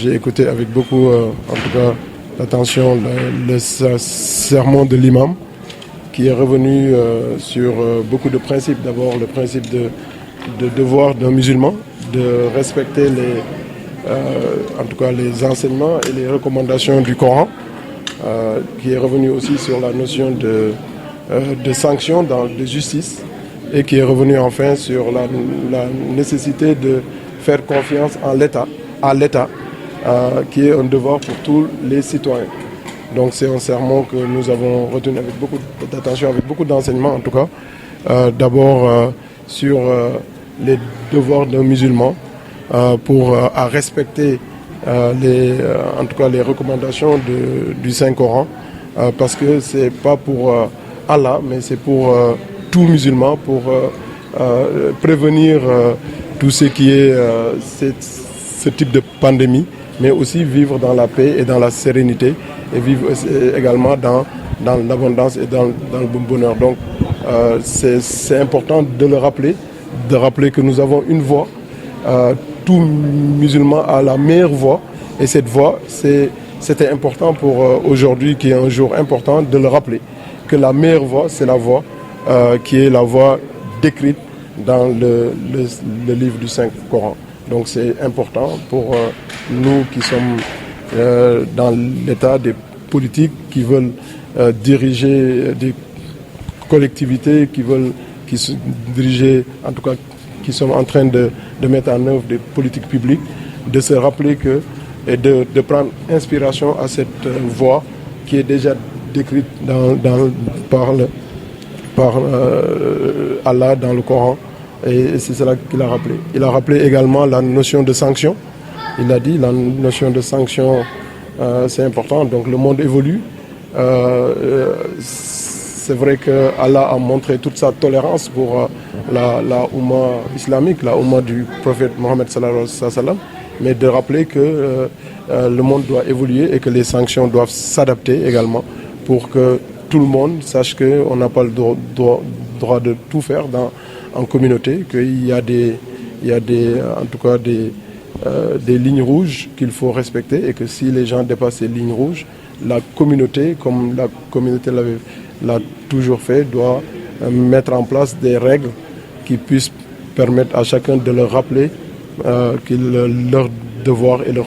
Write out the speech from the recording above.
j'ai écouté avec beaucoup, en tout cas, d'attention le sermon de l'imam qui est revenu sur beaucoup de principes. D'abord, le principe de devoir d'un musulman de respecter en tout cas les enseignements et les recommandations du Coran, qui est revenu aussi sur la notion de sanction, de justice, et qui est revenu enfin sur la nécessité de faire confiance à l'État, qui est un devoir pour tous les citoyens. Donc c'est un sermon que nous avons retenu avec beaucoup d'attention, avec beaucoup d'enseignements en tout cas. D'abord sur les devoirs d'un musulman à respecter en tout cas les recommandations du Saint-Coran, parce que c'est pas pour Allah, mais c'est pour tout musulman, pour prévenir tout ce qui est ce type de pandémie, mais aussi vivre dans la paix et dans la sérénité, et vivre également dans l'abondance et dans le bon bonheur. Donc c'est important de le rappeler, que nous avons une voix. Tout musulman a la meilleure voix, et cette voix, c'était important pour aujourd'hui, qui est un jour important, de le rappeler, que la meilleure voix, c'est la voix qui est la voix décrite dans le livre du Saint-Coran. Donc c'est important pour nous qui sommes dans l'état des politiques, qui veulent diriger des collectivités, qui se diriger, en tout cas, qui sont en train de mettre en œuvre des politiques publiques, de se rappeler et de prendre inspiration à cette voie qui est déjà décrite par Allah dans le Coran. Et c'est cela qu'il a rappelé. Il a rappelé également la notion de sanction. Il a dit la notion de sanction, c'est important. Donc le monde évolue. C'est vrai que Allah a montré toute sa tolérance pour la Oumma islamique, la Oumma du prophète Mohammed sallallahu alayhi wa sallam, mais de rappeler que le monde doit évoluer et que les sanctions doivent s'adapter également, pour que tout le monde sache qu'on n'a pas le droit de tout faire en communauté, qu'il y a en tout cas des lignes rouges qu'il faut respecter, et que si les gens dépassent ces lignes rouges, la communauté, comme la communauté l'a toujours fait, doit mettre en place des règles qui puissent permettre à chacun de leur rappeler que leur devoir et leur